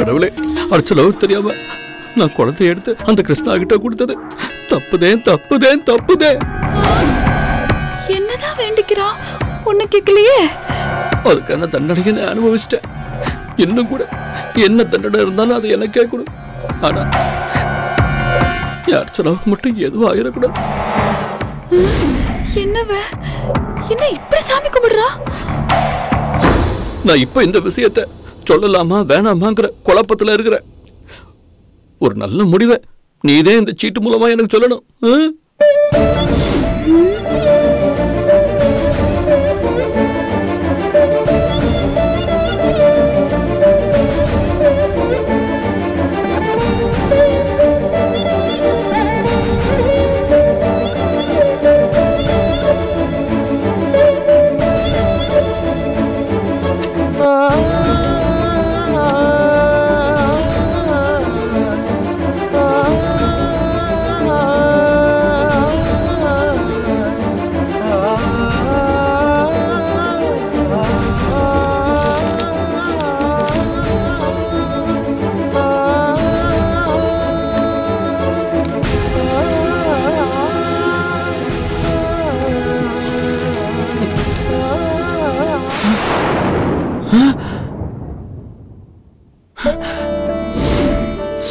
கடவுளே, அர்ச்சலாவுக்கு தெரியாம நான் குழந்தைய எடுத்து அந்த கிருஷ்ணா கிட்ட கொடுத்தது தப்புதே தப்புதே தப்புதே. என்னதான் வேண்டிக்கிறா? ஒண்ணு கேட்கலையே. அதுக்கு என்ன தண்டனை அனுபவிச்சிட்டேன். இன்னும் கூட என்ன தண்டனை இருந்தாலும் அது எனக்கே கொடு. ஆனா அர்ச்சனாவுக்கு மட்டும் எதுவும் ஆயிடக்கூடாது. என்னவ என்ன இப்படி சாமி கும்பிடுறா? நான் இப்ப இந்த விஷயத்தை சொல்லலாமா வேணாமாங்கிற குழப்பத்துல இருக்கிற. ஒரு நல்ல முடிவை நீதே இந்த சீட்டு மூலமா எனக்கு சொல்லணும்.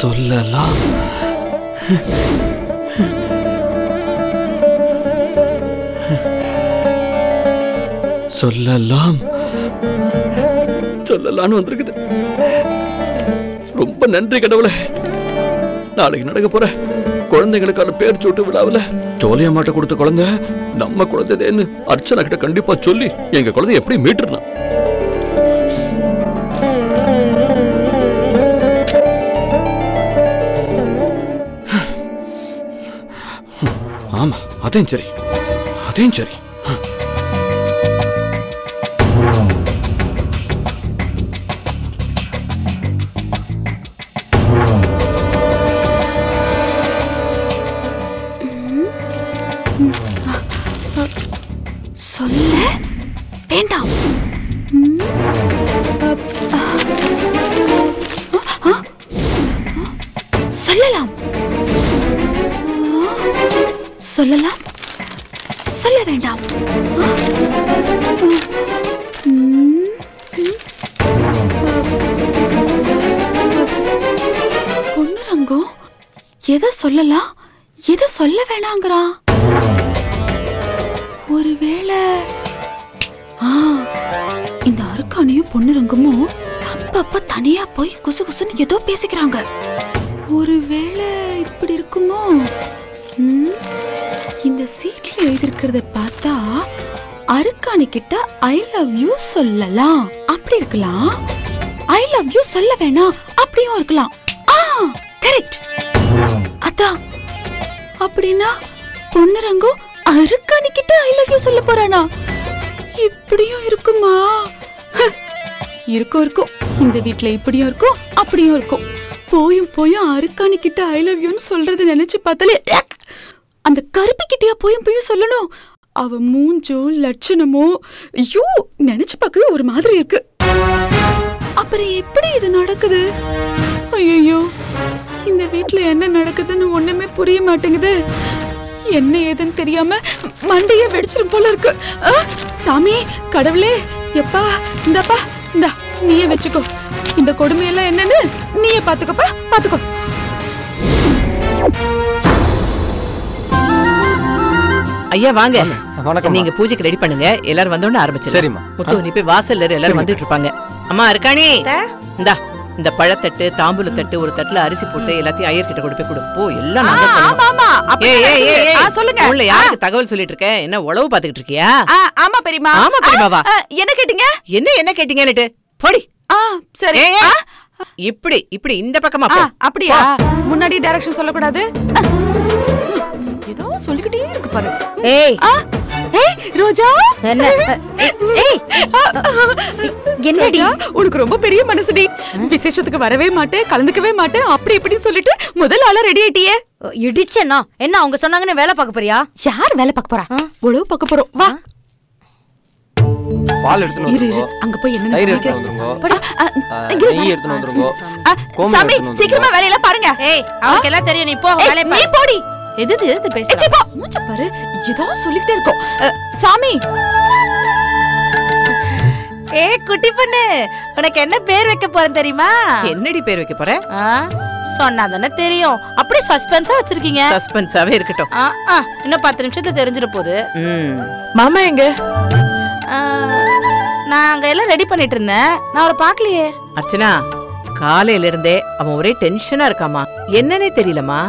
சொல்லலாம். சொல்லலாம் சொல்லலான்னு வந்திருக்குது. ரொம்ப நன்றி கடவுளே. நாளைக்கு நடக்க போற குழந்தைங்களுக்கான பேர் சூட்டு விழாவில் ஜோலியா மாட்ட கொடுத்த குழந்தை நம்ம குழந்தைன்னு அர்ச்சனா கிட்ட கண்டிப்பா சொல்லி எங்க குழந்தை எப்படி மீட்டுறா. ஆமா, அதையும் சரி, அதையும் சரி. சொல்ல வேண்டாம். சொல்லலாம் சொல்லலாம் சொல்ல வேண்டாம். பொன்னுரங்கம் எதை சொல்லலாம் எதை சொல்ல வேணாங்கிறா? ஒருவேளை இந்த அருக்கானையும் பொன்னுரங்கமும் அப்பப்ப தனியா போய் குசு குசுன்னு ஏதோ பேசிக்கிறாங்க. ஒருவேளை இப்படி இருக்குமோ? இந்த சீட்ல எழுதிருக்கிறத பார்த்தா அருக்காணி கிட்ட ஐ லவ் யூ சொல்லலாம் அப்படி இருக்கலாம். ஐ லவ் யூ சொல்ல வேணாம் அப்படியும் இருக்கலாம். கரெக்ட். அதான் அப்படின்னா பொன்னுரங்கம் அருக்காணி கிட்ட ஐ லவ் யூ சொல்ல போறானா? இப்படியும் இருக்குமா? இருக்கும் இருக்கும். இந்த வீட்ல இப்படியும் இருக்கும் அப்படியும் இருக்கும். போயும் போயும் அருக்காணி கிட்ட ஐ லவ் யூன்னு சொல்றது நினைச்சு பார்த்தாலே அந்த கருப்பி கிட்டியா போயும் போயும் சொல்லணும். அவ மூஞ்சோ லட்சணமோ ஐயோ நினைச்சு பார்க்கவே ஒரு மாதிரி இருக்கு. அப்புறம் எப்படி இது நடக்குது? ஐயோ, இந்த வீட்ல என்ன நடக்குதுன்னு ஒண்ணுமே புரிய மாட்டேங்குது. என்ன ஏதுன்னு தெரியாம மண்டைய வெடிச்சிரும் போல இருக்கு. சாமி கடவுளே, எப்பா இந்தப்பா இந்தா நீயே வச்சுக்கோ. இந்த கொடுமையெல்லாம் என்னன்னு நீயே பாத்துக்கப்பா, பாத்துக்கோ. ஐயா வாங்க. நீங்க பூஜைக்கு ரெடி பண்ணுங்க. எல்லாரும் வந்தோன்னு ஆரம்பிச்சிடலாம். சரிம்மா. முத்து நீ போய் வாசல்ல எல்லாரும் வந்துட்டு இருப்பாங்க. அம்மா இருக்கானே, இந்தா இந்த பழத்தட்டு தாம்பூல தட்டு ஒரு தட்டுல அரிசி போட்டு எல்லாத்தையும் ஐயர் கிட்ட கொண்டு போய் கொடு. போ எல்லாம் நான் தான் சொல்லணும். ஆமா ஆமா. சொல்லுங்க. உள்ள யாருக்கு தகவல் சொல்லிட்டு இருக்க? என்ன உளவு பாத்துக்கிட்டு இருக்கியா? ஆமா பெரியமா. ஆமா பெரியமாவா? என்ன கேட்டீங்க? என்ன கேட்டீங்கன்னு போடி. சரி. இப்படி இப்படி இந்த பக்கமா போ. அப்படியா? முன்னாடி டைரக்ஷன் சொல்லக்கூடாது. ஏதோ சொல்லிக்கிட்டே இருக்கு பாரு. ஏய் ரோஜா, என்னடி உனக்கு ரொம்ப பெரிய மனசுடி. விசேஷத்துக்கு வரவே மாட்டேன், கலந்துக்கவே மாட்டேன் அப்படி இப்படின்னு சொல்லிட்டு முதல் ஆளா ரெடி ஆயிட்டியே. இடிச்சேன்னா என்ன அவங்க சொன்னாங்கன்னு வேலை பார்க்க போறியா? யார் வேலை பார்க்க போறா? உழவு பார்க்க போறோம். வா பால் எடுத்துட்டு வந்துருங்க. அங்க போய் என்ன தயிர் எடுத்துட்டு வந்துருங்க. நெய் எடுத்துட்டு வந்துருங்க. சாமி சீக்கிரமா வேலையெல்லாம் பாருங்க. ஏய் அவங்களுக்கு எல்லாம் தெரியும், நீ போ வேலைய நீ பாரு. போடி. எது பேச மூஞ்ச பாரு, ஏதோ சொல்லிட்டே இருக்கோம். சாமி குட்டி பொண்ணு, உனக்கு என்ன பேர் வைக்க போறேன் தெரியுமா? என்னடி பேர் வைக்க போற? சொன்னாதானே தெரியும். அப்படியே சஸ்பென்ஸா வச்சிருக்கீங்க. சஸ்பென்ஸாவே இருக்கட்டும். இன்னும் 10 நிமிஷத்துல தெரிஞ்சிட போகுது. மாமா எங்க? நான் அங்க எல்லாம் ரெடி பண்ணிட்டு இருந்தேன், நான் அவரை பாக்கலையே. அர்ச்சனா, காலையில இருந்தே அவன் ஒரே டென்ஷனா இருக்காமா. என்னன்னே தெரியலமா.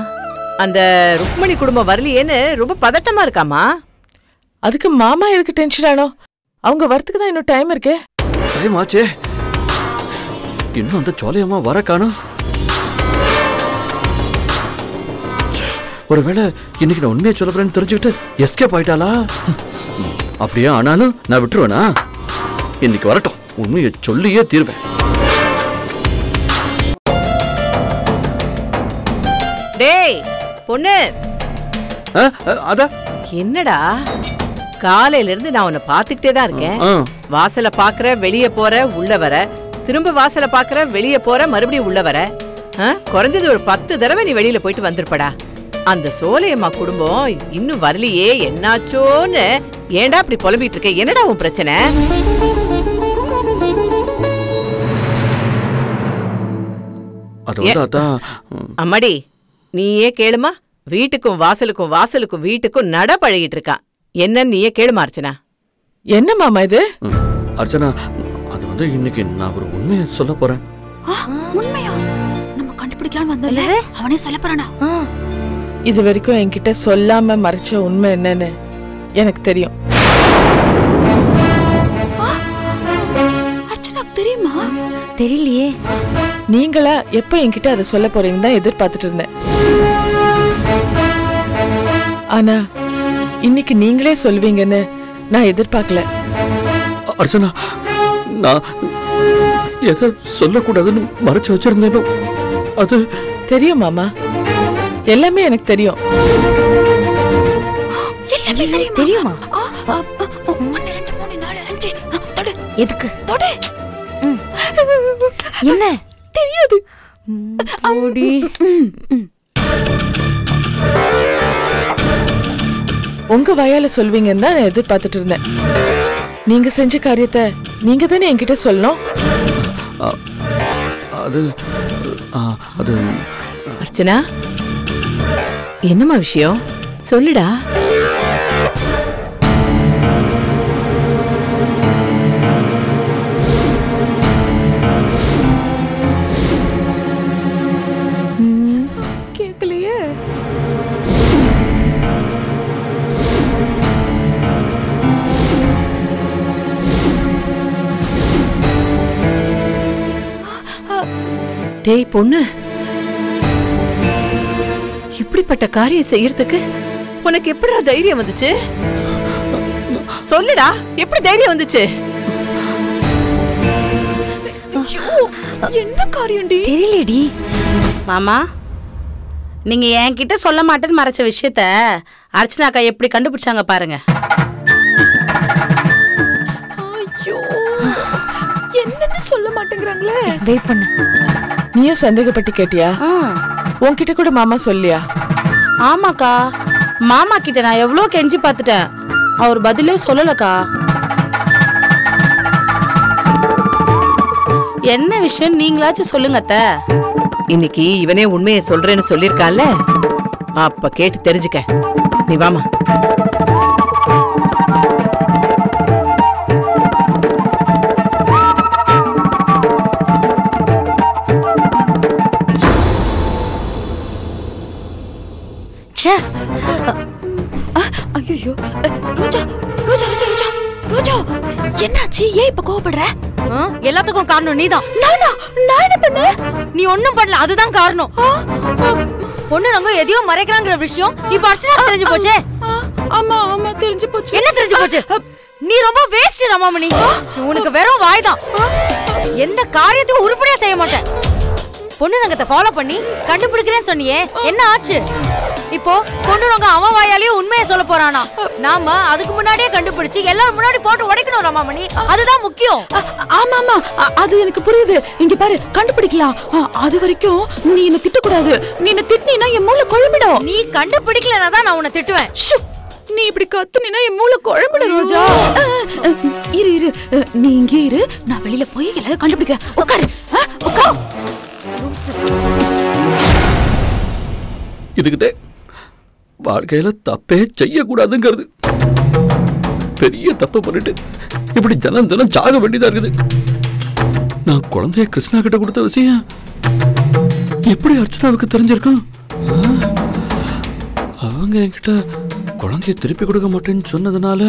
அந்த ருக்மணி குடும்பம் வரலையேன்னு ரொம்ப பதட்டமா இருக்காமா. அதுக்கு மாமா எதுக்கு டென்ஷன் ஆனோ? அவங்க வரத்துக்கு தான் இன்னும் டைம் இருக்கே. டைம் ஆச்சே, இன்னும் அந்த சோலையம்மா வர காணோம். ஒருவேளை இன்னைக்கு நான் உண்மையை சொல்ல போறேன்னு தெரிஞ்சுக்கிட்டு எஸ்கேப் ஆயிட்டாளா? அப்படியே ஆனாலும் நான் விட்டுருவேனா? இன்னைக்கு வரட்டும், உண்மையை சொல்லியே தீர்வேன். டேய் பொண்ணு, அத என்னடா காலையில இருந்து நான் உன்னை பாத்துக்கிட்டே தான் இருக்கேன். வாசல பாக்குற, வெளியே போற, உள்ள வர, திரும்ப வாசல பாக்குற, வெளியே போற, மறுபடியும் உள்ள வர. குறைஞ்சது ஒரு 10 தடவை நீ வெளியில போயிட்டு வந்திருப்படா. அந்த சோலையம்மா குடும்பம் இன்னும் வரலையே, என்னாச்சோன்னு ஏன்டா அப்படி புலம்பிட்டு இருக்க? என்னடா உன் பிரச்சனை? அம்மாடி, நீயே கேளுமா. வீட்டுக்கும் வாசலுக்கும், வாசலுக்கும் வீட்டுக்கும் நட பழகிட்டு இருக்கான். என்ன நீயே கேளுமா அர்ச்சனா. என்ன மாமா இது? அர்ச்சனா, அது வந்து இன்னைக்கு நான் ஒரு உண்மையை சொல்ல போறேன். உண்மையா? நம்ம கண்டுபிடிக்கலாம்னு வந்தோம்ல, அவனே சொல்ல போறானா? இது வரைக்கும் என்கிட்ட சொல்லாம மறைச்ச உண்மை என்னன்னு எனக்கு தெரியும். அர்ச்சனாக்கு தெரியுமா? தெரியலையே. நீங்களா எப்ப என்கிட்ட அதை சொல்ல போறீங்கன்னு தான் எதிர்பார்த்துட்டு இருந்தேன். ஆனா இன்னைக்கு நீங்களே சொல்வீங்கன்னு நான் எதிர்பார்க்கல. அர்ச்சனா, நான் எதை சொல்லக்கூடாதுன்னு மறைச்சு வச்சிருந்தேனோ அது தெரியும் மாமா. எல்லாமே எனக்கு தெரியும். தெரியுமா? 1 2 3 4 5 தொடு. எதுக்கு தொடு. என்ன தெரியாது. ஓடி. உங்க வாயால சொல்வீங்கன்னு தான் நான் எதிர்பார்த்துட்டு இருந்தேன். நீங்க செஞ்ச காரியத்தை நீங்க தானே என்கிட்ட சொல்லணும். அது அது அர்ச்சனா, என்னம்மா விஷயம்? சொல்லுடா. கேக்கலையே. டேய் பொண்ணு, இப்படிப்பட்ட காரியம் செய்யறதுக்கு உனக்கு எப்படிடா தைரியம் வந்துச்சு? சொல்லுடா, எப்படி தைரியம் வந்துச்சு? என்ன காரியம்டி? தெரியலடி மாமா. நீங்க என்கிட்ட சொல்ல மாட்டேன்னு மறைச்ச விஷயத்த அர்ச்சனாக்கா எப்படி கண்டுபிடிச்சாங்க பாருங்க. ஐயோ, என்னன்னு சொல்ல மாட்டேங்கறாங்களே. வெயிட் பண்ணு. நீயும் சந்தேகப்பட்டு கேட்டியா? உன்கிட்ட கூட மாமா சொல்லியா? ஆமாக்கா, மாமா கிட்ட நான் எவ்வளவு கெஞ்சி பார்த்துட்டேன், அவர் பதிலே சொல்லலக்கா. என்ன விஷயம் நீங்களாச்சும் சொல்லுங்க அத்தை. இன்னைக்கு இவனே உண்மையை சொல்றேன்னு சொல்லிருக்கான்ல, அப்ப கேட்டு தெரிஞ்சுக்க. நீ வாமா. ஐயோ, ரோஜா ரோஜா ரோஜா ரோஜா ரோஜா, என்னாச்சு? ஏன் இப்ப கோவப்படுற? எல்லாத்துக்கும் காரணம் நீதான். நான் என்ன பண்ணேன்? நீ ஒண்ணும் பண்ணல, அதுதான் காரணம். பொண்ணு நாங்க எதையோ மறைக்கிறாங்கிற விஷயம் இப்ப அர்ச்சனா தெரிஞ்சு போச்சே. ஆமா ஆமா, தெரிஞ்சு போச்சு. என்ன தெரிஞ்சு போச்சு? நீ ரொம்ப வேஸ்ட் ரமாமணி. உனக்கு வெறும் வாய்தான். எந்த காரியத்துக்கும் உருப்படியா செய்ய மாட்டேன். பொண்ணு நங்கத்தை ஃபாலோ பண்ணி கண்டுபிடிக்கிறேன்னு சொன்னியே, என்ன ஆச்சு? இப்போ பொண்ணுங்க அவன் வாயாலேயே உண்மையை சொல்ல போறானா? நாம அதுக்கு முன்னாடியே கண்டுபிடிச்சு எல்லாரும் முன்னாடி போட்டு உடைக்கணும் ரமாமணி. அதுதான் முக்கியம். ஆமா ஆமா, அது எனக்கு புரியுது. இங்க பாரு, கண்டுபிடிக்கலாம். அது வரைக்கும் நீ என்ன திட்டக்கூடாது. நீ என்ன திட்டினா என் மூளை குழம்பிடும். நீ கண்டுபிடிக்கலனா தான் நான் உன்னை திட்டுவேன். நீ இப்படி கத்துனா என் மூளை குழம்பிடும் ரோஜா. இரு இரு, நீ இங்கே இரு, நான் வெளியில போய் எல்லாரும் கண்டுபிடிக்கிறேன். உட்காரு உட்காரு. இதுக்கிட்டே வாழ்க்கையில தப்பே செய்யக்கூடாதுங்கிறது. பெரிய தப்பு பண்ணிட்டு இப்படி தினம் தினம் சாக வேண்டியதா இருக்குது. நான் குழந்தைய கிருஷ்ணா கிட்ட கொடுத்த விஷயம் எப்படி அர்ச்சனாவுக்கு தெரிஞ்சிருக்கும்? அவங்க என்கிட்ட குழந்தைய திருப்பி கொடுக்க மாட்டேன்னு சொன்னதுனால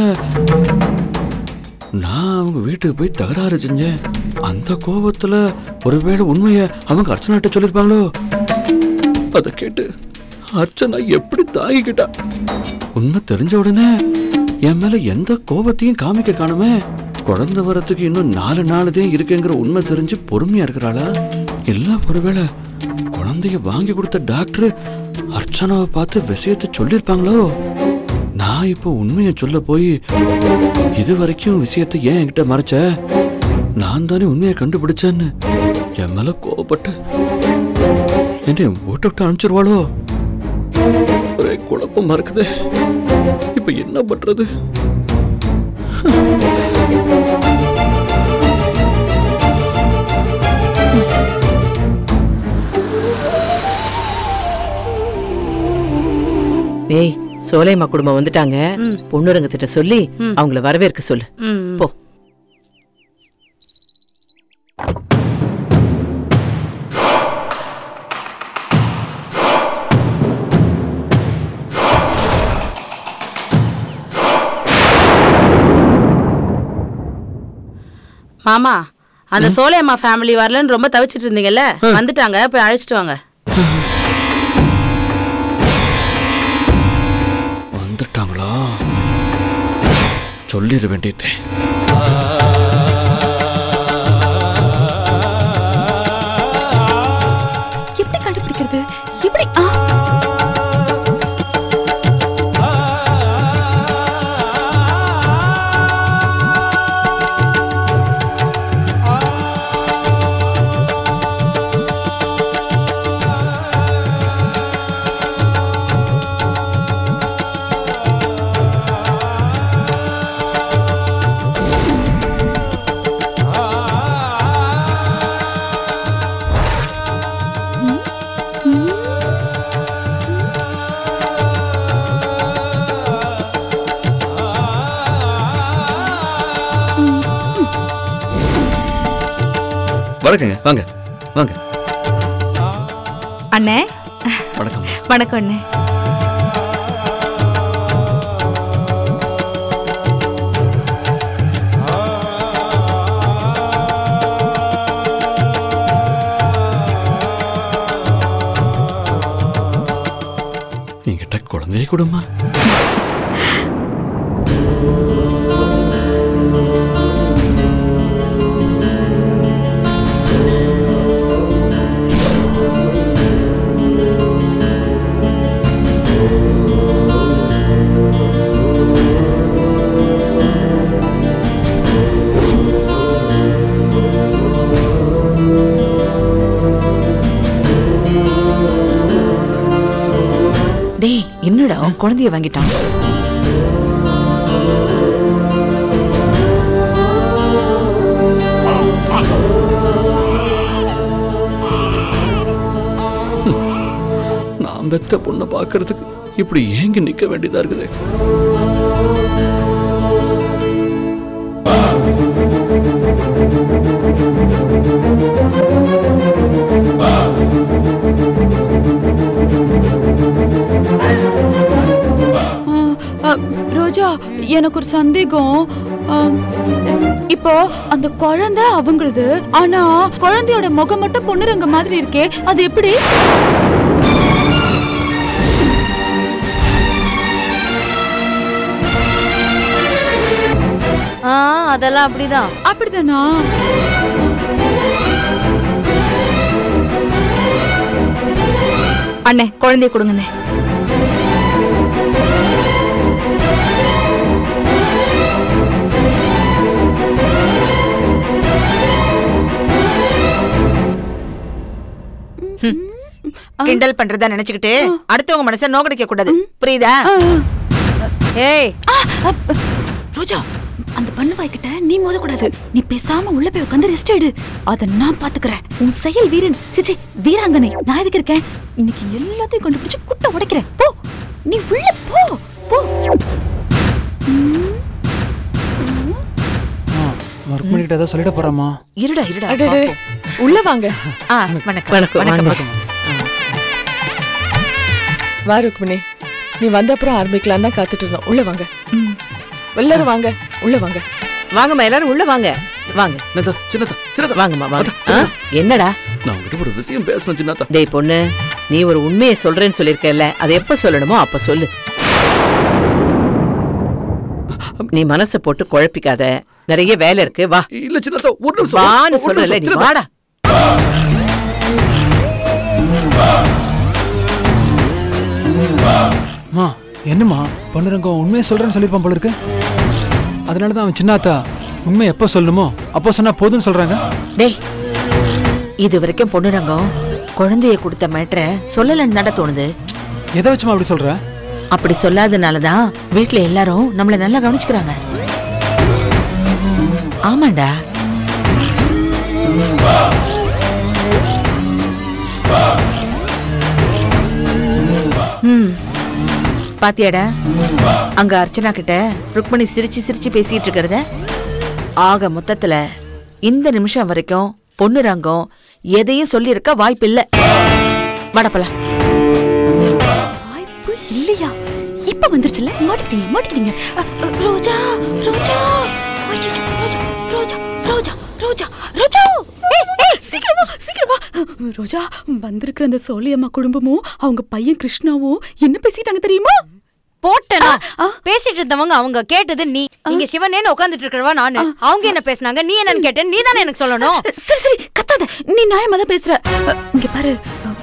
நான் அவங்க வீட்டுக்கு போய் தகராறு செஞ்சேன். அந்த கோபத்துல ஒருவேளை உண்மைய அவங்க அர்ச்சனாட்ட சொல்லிருப்பாங்களோ? அதை கேட்டு அர்ச்சனா எப்படி தாங்கிக்கிட்டா? உண்மை தெரிஞ்ச உடனே என் மேல எந்த கோபத்தையும் காமிக்க காணுமே. குழந்தை வரத்துக்கு இன்னும் 4 நாள் தான் இருக்குங்கிற உண்மை தெரிஞ்சு பொறுமையா இருக்கிறாளா? இல்ல ஒருவேளை குழந்தைய வாங்கி கொடுத்த டாக்டர் அர்ச்சனாவை பார்த்து விஷயத்தை சொல்லிருப்பாங்களோ? நான் இப்போ உண்மையை சொல்ல போய் இது வரைக்கும் விஷயத்தை ஏன் என்கிட்ட மறைச்ச? நான் தானே உண்மையை கண்டுபிடிச்சேன்னு என் மேல கோபப்பட்டு என்னை வீட்டை விட்டு அனுப்பிச்சிருவாளோ? ஒரே குழப்பமா இருக்குது. இப்ப என்ன பண்றது? ஏய், சோலைமா குடும்பம் வந்துட்டாங்க. பொண்ணுரங்கத்திட்ட சொல்லி அவங்கள வரவேற்க சொல்லு. போ. மாமா, அந்த சோலையம்மா ஃபேமிலி வரலன்னு ரொம்ப தவிச்சிட்டு இருந்தீங்கல்ல, வந்துட்டாங்க. போய் அழைச்சிட்டு வாங்க. வந்துட்டாங்களா? சொல்லிட வேண்டியதே. எப்படி கண்டுபிடிக்கிறது? எப்படி? வணக்கங்க, வாங்க வாங்க. அண்ணே வணக்கம். வணக்கம் அண்ணே. என்கிட்ட குழந்தைய கொடுமா. டேய், என்னடா குழந்தைய வாங்கிட்டான்? நான் பெத்த பொண்ணை பாக்குறதுக்கு இப்படி ஏங்கி நிக்க வேண்டியதா இருக்குது. ரோஜா, எனக்கு ஒரு சந்தேகம். இப்போ அந்த குழந்தை அவங்களது, ஆனா குழந்தையோட முகம் மட்டும் பொண்ணுரங்க மாதிரி இருக்கே, அது எப்படி? அதெல்லாம் அப்படிதான். அப்படிதானா? அண்ணே, குழந்தைய கொடுங்கண்ணே. கிண்டல் பண்றதா நினைச்சுக்கிட்டு அடுத்தவங்க மனசை நோக்கடிக்க கூடாது, புரியுதா? ஏய் ரோஜா, அந்த பண்ணுவாய்கிட்ட நீ மோதக்கூடாது. நீ பேசாம உள்ள போய் உட்காந்து ரெஸ்ட் எடு. அத நான் பாத்துக்கிறேன். உன் செயல் வீரன் சிச்சி வீராங்கனை நான் எதுக்கு இருக்கேன்? இன்னைக்கு எல்லாத்தையும் கண்டுபிடிச்சு குட்ட உடைக்கிறேன். போ, நீ உள்ள போ போ. மறுபடியும் ஏதாவது சொல்லிட போறாமா? இருடா இருடா, உள்ள வாங்க. வணக்கம் வணக்கம். வா ருக்மிணி, நீ வந்த அப்புறம் ஆரம்பிக்கலாம் தான் காத்துட்டு இருந்தோம். உள்ள வாங்க, எல்லாரும் வாங்க, உள்ள வாங்க. வாங்கம்மா, எல்லாரும் உள்ள வாங்க. வாங்க சின்னதா வாங்கம்மா வாங்க. என்னடா? நான் உங்ககிட்ட ஒரு விஷயம் பேசணும் சின்னதா. டேய் பொண்ணு, நீ ஒரு உண்மையை சொல்றேன்னு சொல்லிருக்கல, அதை எப்ப சொல்லணுமோ அப்ப சொல்லு. நீ மனசை போட்டு குழப்பிக்காத, நிறைய வேலை இருக்கு. வா. இல்ல சின்னதா, ஒரு நிமிஷம் வான்னு சொல்றல, நீ வாடா. மா என்னம்மா பொண்ணுரங்கம் உண்மையை சொல்றேன்னு சொல்லிருப்பான் போல இருக்கு. அதனாலதான் அவன் சின்னாத்தா உண்மை எப்ப சொல்லணுமோ அப்போ சொன்னா போதும்னு சொல்றாங்க. டேய், இது வரைக்கும் பொண்ணுரங்கம் குழந்தைய கொடுத்த மேட்ரை சொல்லலன்னு நட தோணுது. எதை வச்சுமா அப்படி சொல்ற? அப்படி சொல்லாதனாலதான் வீட்டுல எல்லாரும் நம்மள நல்லா கவனிச்சுக்கிறாங்க. ஆமாண்டா. பாத்தியாடா, அங்க அர்ச்சனா கிட்ட ருக்மணி சிரிச்சு சிரிச்சு பேசிட்டு இருக்கிறத. ஆக மொத்தத்துல இந்த நிமிஷம் வரைக்கும் பொண்ணுரங்கம் எதையும் சொல்லி இருக்க வாய்ப்பு இல்ல. வடப்பலாம். வாய்ப்பு இல்லையா? இப்ப வந்துருச்சுல, மாட்டிக்கிட்டீங்க. ரோஜா ரோஜா, ஐயோ ரோஜா ரோஜா ரோஜா ரோஜா ரோஜா, சீக்கிரமா ரோஜா. வந்திருக்கிற அந்த சோழியம்மா குடும்பமும் அவங்க பையன் கிருஷ்ணாவும் என்ன பேசிட்டாங்க தெரியுமா? போட்டனா பேசிட்டு இருந்தவங்க அவங்க கேட்டது நீ. இங்க சிவனேன்னு உட்கார்ந்துட்டு இருக்கறவா நானு. அவங்க என்ன பேசுனாங்க, நீ என்னன்னு கேட்ட, நீ தானே எனக்கு சொல்லணும். சரி கத்தாத, நீ நியாயமா தான் பேசுற. இங்க பாரு,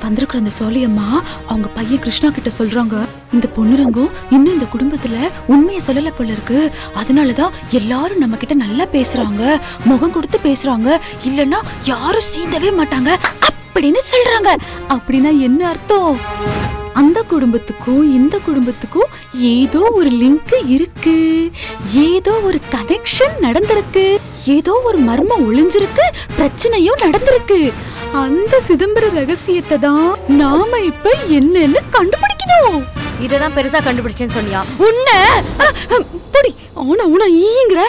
வந்திருக்கிற அந்த சோழியம்மா அவங்க பையன் கிருஷ்ணா கிட்ட சொல்றாங்க, இந்த பொண்ணுரங்கம் இன்னும் இந்த குடும்பத்துல உண்மையை சொல்லல போல இருக்கு. அதனாலதான் எல்லாரும் நம்ம கிட்ட நல்லா பேசுறாங்க, முகம் கொடுத்து பேசுறாங்க, இல்லன்னா யாரும் சீண்டவே மாட்டாங்க அப்படின்னு சொல்றாங்க. அப்படின்னா என்ன அர்த்தம்? அந்த குடும்பத்துக்கும் இந்த குடும்பத்துக்கும் ஏதோ ஒரு லிங்க் இருக்கு, ஏதோ ஒரு கனெக்ஷன் நடந்திருக்கு, ஏதோ ஒரு மர்மம் ஒளிஞ்சிருக்கு, பிரச்சனையும் நடந்திருக்கு. அந்த சிதம்பர ரகசியத்தை தான் நாம இப்ப என்னன்னு கண்டுபிடிக்கணும். இததான் பெருசா கண்டுபிடிச்சேன்னு சொன்னியா? உன்ன புடி ஈங்கிற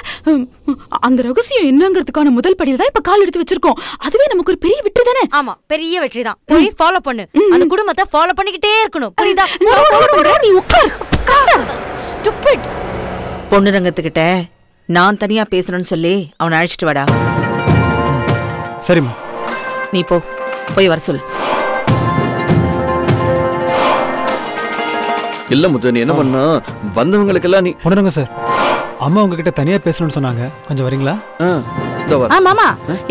அந்த ரகசியம் என்னங்கிறதுக்கான முதல் படியில தான் இப்ப கால் எடுத்து வச்சிருக்கோம். அதுவே நமக்கு ஒரு பெரிய வெற்றி தானே? ஆமா, பெரிய வெற்றி தான். போய் ஃபாலோ பண்ணு. அந்த குடும்பத்தை ஃபாலோ பண்ணிக்கிட்டே இருக்கணும், புரியுதா? நீ உட்கார். ஸ்டூபிட். பொண்ணுரங்கத்துக்கிட்ட நான் தனியா பேசணும்னு சொல்லி அவனை அழைச்சிட்டு வாடா. சரிம்மா. நீ போய் வர சொல்லு. இல்ல முத்து, நீ என்ன பண்ணா வந்தவங்களுக்கெல்லாம் நீ பொண்ணுரங்க சார், அம்மா உங்ககிட்ட தனியா பேசணும்னு சொன்னாங்க, கொஞ்சம் வரீங்களா? மாமா,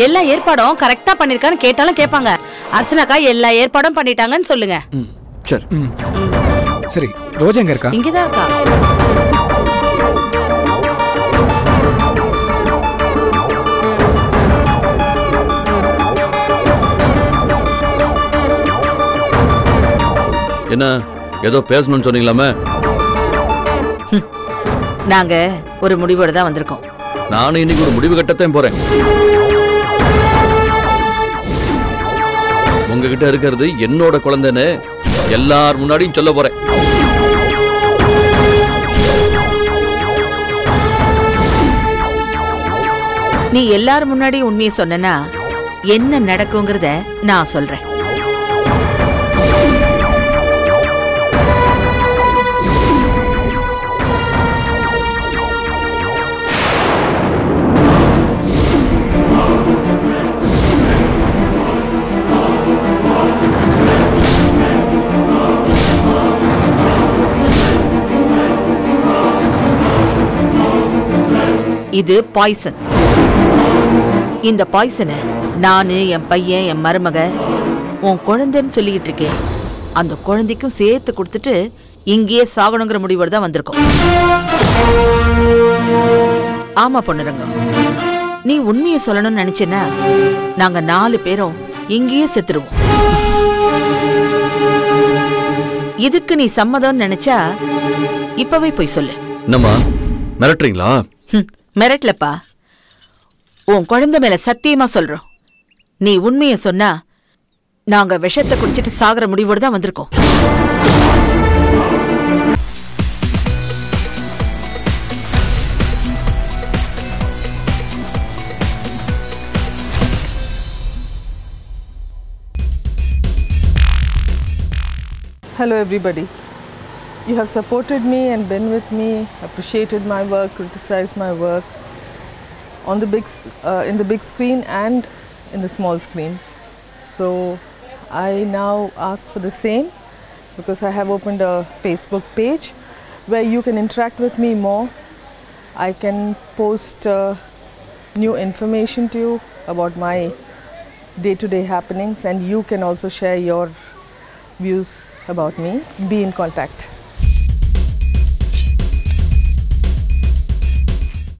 எல்லா ஏற்பாடும் கரெக்டா பண்ணிருக்கான்னு கேட்டாலும் கேட்பாங்க. அர்ச்சனாக்கா எல்லா ஏற்பாடும் பண்ணிட்டாங்கன்னு சொல்லுங்க. சரி. சரி, ரோஜா எங்க இருக்கா? இங்கதான் இருக்கா. என்ன ஏதோ பேசணும்னு சொன்னீங்களாமே? நாங்க ஒரு முடிவோட தான் வந்திருக்கோம். நானும் இன்னைக்கு ஒரு முடிவு கட்டத்தான் போறேன். உங்ககிட்ட இருக்கிறது என்னோட குழந்தைன்னு எல்லார் முன்னாடியும் சொல்ல போறேன். நீ எல்லாரும் முன்னாடி உண்மையை சொன்னா என்ன நடக்குங்கிறத நான் சொல்றேன். இது பாய்சன். இந்த பாய்சனை நானு, என் பையன், என் மருமக, உன் குழந்தைன்னு சொல்லிக்கிட்டு இருக்கேன், அந்த குழந்தைக்கும் சேர்த்து கொடுத்துட்டு இங்கேயே சாகணுங்கிற முடிவோடு தான் வந்திருக்கோம். ஆமா பொண்ணுரங்கம், நீ உண்மையை சொல்லணும்னு நினைச்சேன்னா நாங்க 4 பேரும் இங்கேயே செத்துருவோம். இதுக்கு நீ சம்மதம்னு நினைச்சா இப்பவே போய் சொல்லு. என்னம்மா மிரட்டுறீங்களா? மிரட்டலப்பா, உன் குழந்தை மேல சத்தியமா சொல்றோம். நீ உண்மைய சொன்னா நாங்க விஷத்தை குடிச்சிட்டு சாகுற முடிவோடு தான் வந்திருக்கோம். Hello everybody. You have supported me and been with me, appreciated my work, criticized my work on the in the big screen and in the small screen. So I now ask for the same because I have opened a Facebook page where you can interact with me more. I can post new information to you about my day-to-day happenings, and you can also share your views about me. Be in contact.